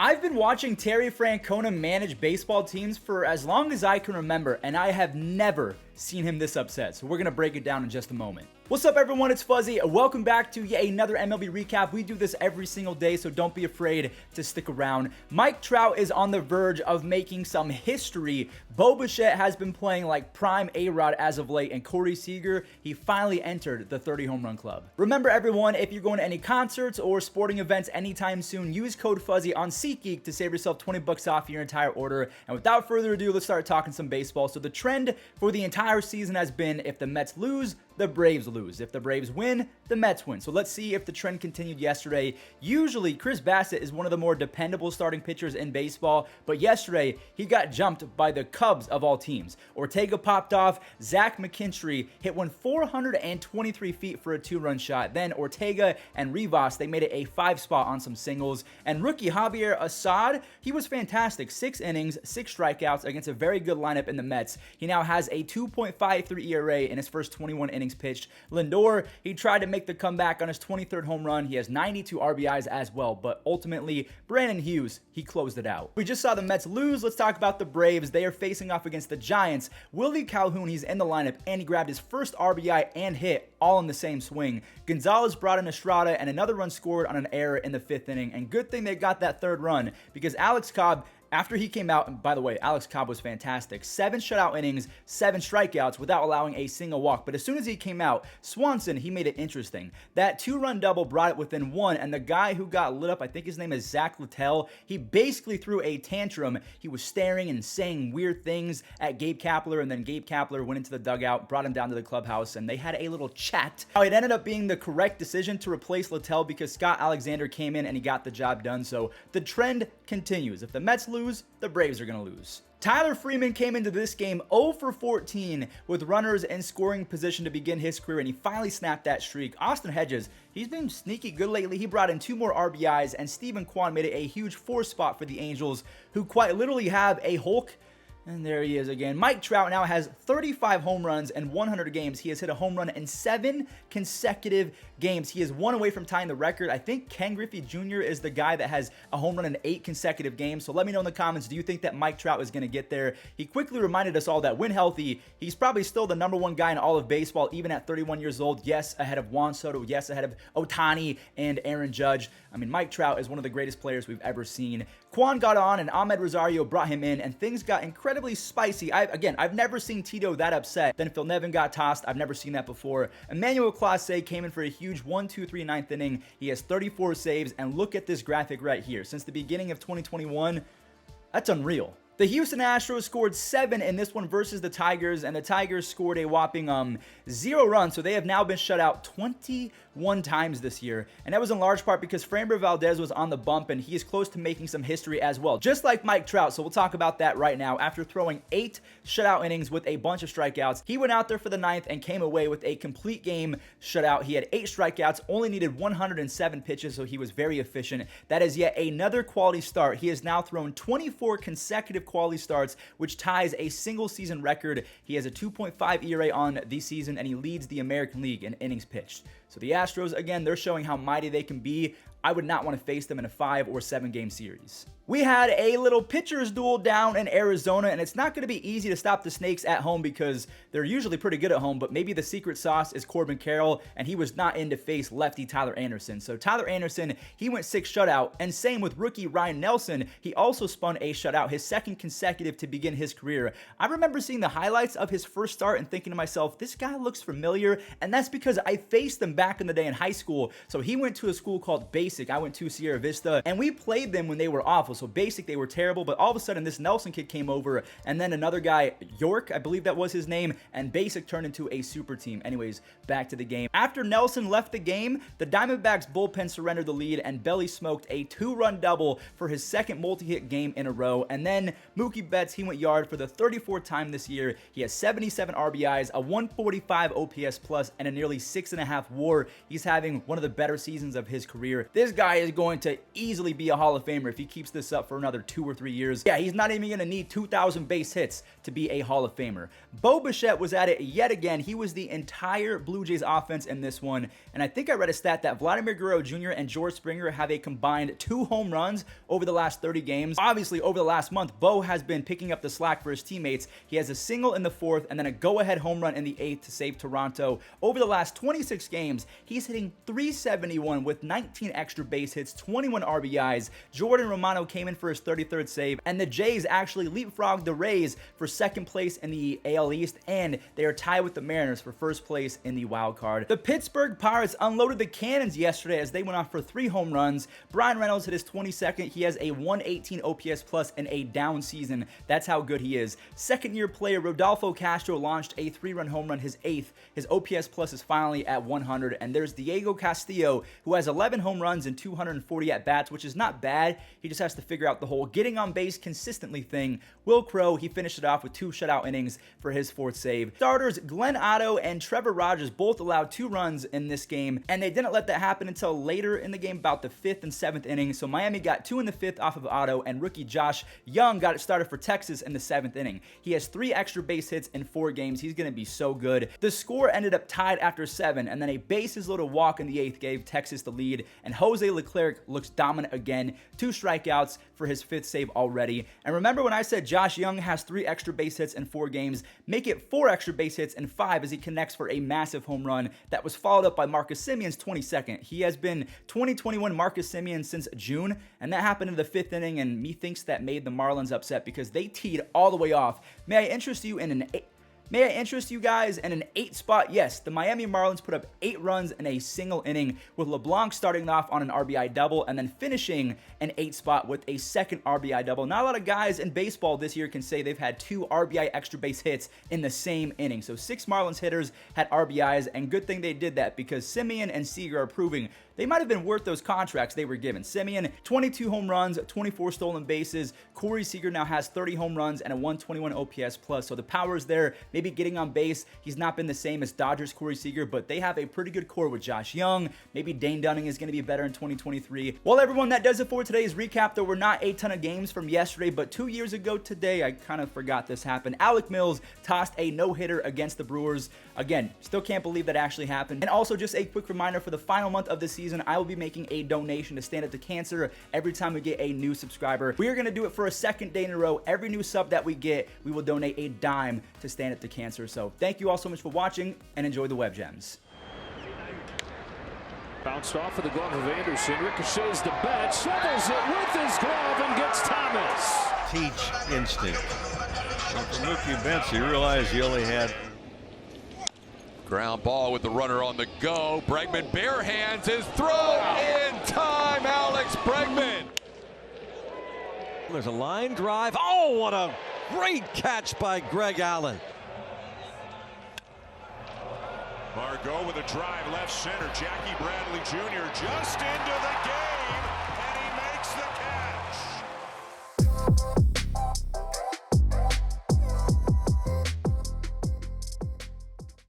I've been watching Terry Francona manage baseball teams for as long as I can remember, and I have never seen him this upset, so we're going to break it down in just a moment. What's up, everyone? It's Fuzzy. Welcome back to yet another MLB recap. We do this every single day, so don't be afraid to stick around. Mike Trout is on the verge of making some history. Bichette has been playing like prime A-Rod as of late, and Corey Seager, he finally entered the 30 home run club. Remember, everyone, if you're going to any concerts or sporting events anytime soon, use code Fuzzy on SeatGeek to save yourself 20 bucks off your entire order. And without further ado, let's start talking some baseball. So the trend for the entire season has been if the Mets lose, the Braves lose. If the Braves win, the Mets win. So let's see if the trend continued yesterday. Usually, Chris Bassett is one of the more dependable starting pitchers in baseball, but yesterday, he got jumped by the Cubs of all teams. Ortega popped off. Zach McKinstry hit one 423 feet for a 2-run shot. Then Ortega and Rivas, they made it a 5 spot on some singles. And rookie Javier Assad, he was fantastic. 6 innings, 6 strikeouts against a very good lineup in the Mets. He now has a 2.53 ERA in his first 21 innings pitched. Lindor, he tried to make the comeback on his 23rd home run. He has 92 RBIs as well, but ultimately, Brandon Hughes, he closed it out. We just saw the Mets lose. Let's talk about the Braves. They are facing off against the Giants. Willie Calhoun, he's in the lineup, and he grabbed his first RBI and hit all in the same swing. Gonzalez brought in Estrada, and another run scored on an error in the 5th inning, and good thing they got that 3rd run, because Alex Cobb, after he came out, and by the way, Alex Cobb was fantastic. 7 shutout innings, 7 strikeouts without allowing a single walk. But as soon as he came out, Swanson, he made it interesting. That 2-run double brought it within 1, and the guy who got lit up, I think his name is Zach Littell, he basically threw a tantrum. He was staring and saying weird things at Gabe Kapler, and then Gabe Kapler went into the dugout, brought him down to the clubhouse, and they had a little chat. Now, it ended up being the correct decision to replace Littell because Scott Alexander came in and he got the job done. So the trend continues. If the Mets lose, the Braves are going to lose. Tyler Freeman came into this game 0 for 14 with runners in scoring position to begin his career, and he finally snapped that streak. Austin Hedges, he's been sneaky good lately. He brought in 2 more RBIs, and Steven Kwan made it a huge 4 spot for the Angels, who quite literally have a Hulk. And there he is again. Mike Trout now has 35 home runs in 100 games. He has hit a home run in 7 consecutive games. He is 1 away from tying the record. I think Ken Griffey Jr. is the guy that has a home run in 8 consecutive games. So let me know in the comments, do you think that Mike Trout is going to get there? He quickly reminded us all that when healthy, he's probably still the #1 guy in all of baseball, even at 31 years old. Yes, ahead of Juan Soto. Yes, ahead of Ohtani and Aaron Judge. I mean, Mike Trout is one of the greatest players we've ever seen. Kwan got on, and Ahmed Rosario brought him in, and things got incredibly spicy. I've never seen Tito that upset. Then Phil Nevin got tossed. I've never seen that before. Emmanuel Clase came in for a huge 1-2-3 9th inning. He has 34 saves, and look at this graphic right here. Since the beginning of 2021, that's unreal. The Houston Astros scored 7 in this one versus the Tigers, and the Tigers scored a whopping 0 runs, so they have now been shut out 21 times this year, and that was in large part because Framber Valdez was on the bump, and he is close to making some history as well, just like Mike Trout, so we'll talk about that right now. After throwing 8 shutout innings with a bunch of strikeouts, he went out there for the 9th and came away with a complete game shutout. He had 8 strikeouts, only needed 107 pitches, so he was very efficient. That is yet another quality start. He has now thrown 24 consecutive quality starts, which ties a single season record. He has a 2.5 ERA on the season, and he leads the American League in innings pitched. So the Astros, again, they're showing how mighty they can be. I would not want to face them in a 5 or 7 game series. We had a little pitcher's duel down in Arizona, and it's not going to be easy to stop the Snakes at home because they're usually pretty good at home, but maybe the secret sauce is Corbin Carroll, and he was not in to face lefty Tyler Anderson. So Tyler Anderson, he went 6 shutout, and same with rookie Ryan Nelson. He also spun a shutout, his 2nd consecutive to begin his career. I remember seeing the highlights of his first start and thinking to myself, this guy looks familiar, and that's because I faced him back in the day in high school. So he went to a school called Basic. I went to Sierra Vista, and we played them when they were awful. So Basic, they were terrible, but all of a sudden this Nelson kid came over, and then another guy, York, I believe that was his name, and Basic turned into a super team. Anyways, back to the game. After Nelson left the game, the Diamondbacks bullpen surrendered the lead, and Belly smoked a 2-run double for his 2nd multi-hit game in a row. And then Mookie Betts, he went yard for the 34th time this year. He has 77 RBIs, a 145 OPS plus, and a nearly 6.5 WAR. WAR. He's having one of the better seasons of his career. This guy is going to easily be a Hall of Famer if he keeps this up for another 2 or 3 years. Yeah, he's not even going to need 2,000 base hits to be a Hall of Famer. Bichette was at it yet again. He was the entire Blue Jays offense in this one, and I think I read a stat that Vladimir Guerrero Jr. and George Springer have a combined 2 home runs over the last 30 games. Obviously, over the last month, Bo has been picking up the slack for his teammates. He has a single in the 4th and then a go-ahead home run in the 8th to save Toronto. Over the last 26 games, he's hitting .371 with 19 extra base hits, 21 RBIs. Jordan Romano came in for his 33rd save, and the Jays actually leapfrogged the Rays for 2nd place in the AL East, and they are tied with the Mariners for 1st place in the wild card. The Pittsburgh Pirates unloaded the cannons yesterday as they went off for 3 home runs. Brian Reynolds hit his 22nd. He has a 118 OPS plus in a down season. That's how good he is. Second-year player Rodolfo Castro launched a 3-run home run, his 8th. His OPS plus is finally at 100, and there's Diego Castillo, who has 11 home runs and 240 at-bats, which is not bad. He just has to figure out the whole getting on base consistently thing. Will Crowe, he finished it off with 2 shutout innings for his 4th save. Starters Glenn Otto and Trevor Rogers both allowed 2 runs in this game, and they didn't let that happen until later in the game, about the 5th and 7th inning. So Miami got 2 in the 5th off of Otto, and rookie Josh Young got it started for Texas in the 7th inning. He has 3 extra base hits in 4 games. He's going to be so good. The score ended up tied after 7, and then a bases-loaded walk in the 8th gave Texas the lead, and Jose Leclerc looks dominant again. 2 strikeouts for his 5th save already. And remember when I said Josh Young has 3 extra base hits in 4 games? Make it 4 extra base hits in 5 as he connects for a massive home run that was followed up by Marcus Semion's 22nd. He has been 2021 Marcus Semien since June, and that happened in the 5th inning, and methinks that made the Marlins upset because they teed all the way off. May I interest you guys in an 8 spot? Yes, the Miami Marlins put up 8 runs in a single inning, with LeBlanc starting off on an RBI double and then finishing an 8 spot with a 2nd RBI double. Not a lot of guys in baseball this year can say they've had 2 RBI extra base hits in the same inning. So 6 Marlins hitters had RBIs, and good thing they did that because Semien and Seager are proving they might have been worth those contracts they were given. Semien, 22 home runs, 24 stolen bases. Corey Seager now has 30 home runs and a 121 OPS plus. So the power is there. Maybe getting on base, he's not been the same as Dodgers Corey Seager, but they have a pretty good core with Josh Young. Maybe Dane Dunning is going to be better in 2023. Well, everyone, that does it for today's recap. There were not a ton of games from yesterday, but 2 years ago today, I kind of forgot this happened. Alec Mills tossed a no-hitter against the Brewers. Again, still can't believe that actually happened. And also, just a quick reminder, for the final month of the season, I will be making a donation to Stand Up to Cancer every time we get a new subscriber. We are going to do it for a 2nd day in a row. Every new sub that we get, we will donate a dime to Stand Up to Cancer. So thank you all so much for watching, and enjoy the web gems. Bounced off of the glove of Anderson. Ricochets the bat, shovels it with his glove, and gets Thomas. Teach instinct. And for Mookie Betts, he realized he only had ground ball with the runner on the go. Bregman bare hands his throw in time. Alex Bregman. There's a line drive. Oh, what a great catch by Greg Allen. Margot with a drive left center. Jackie Bradley Jr. just into the game.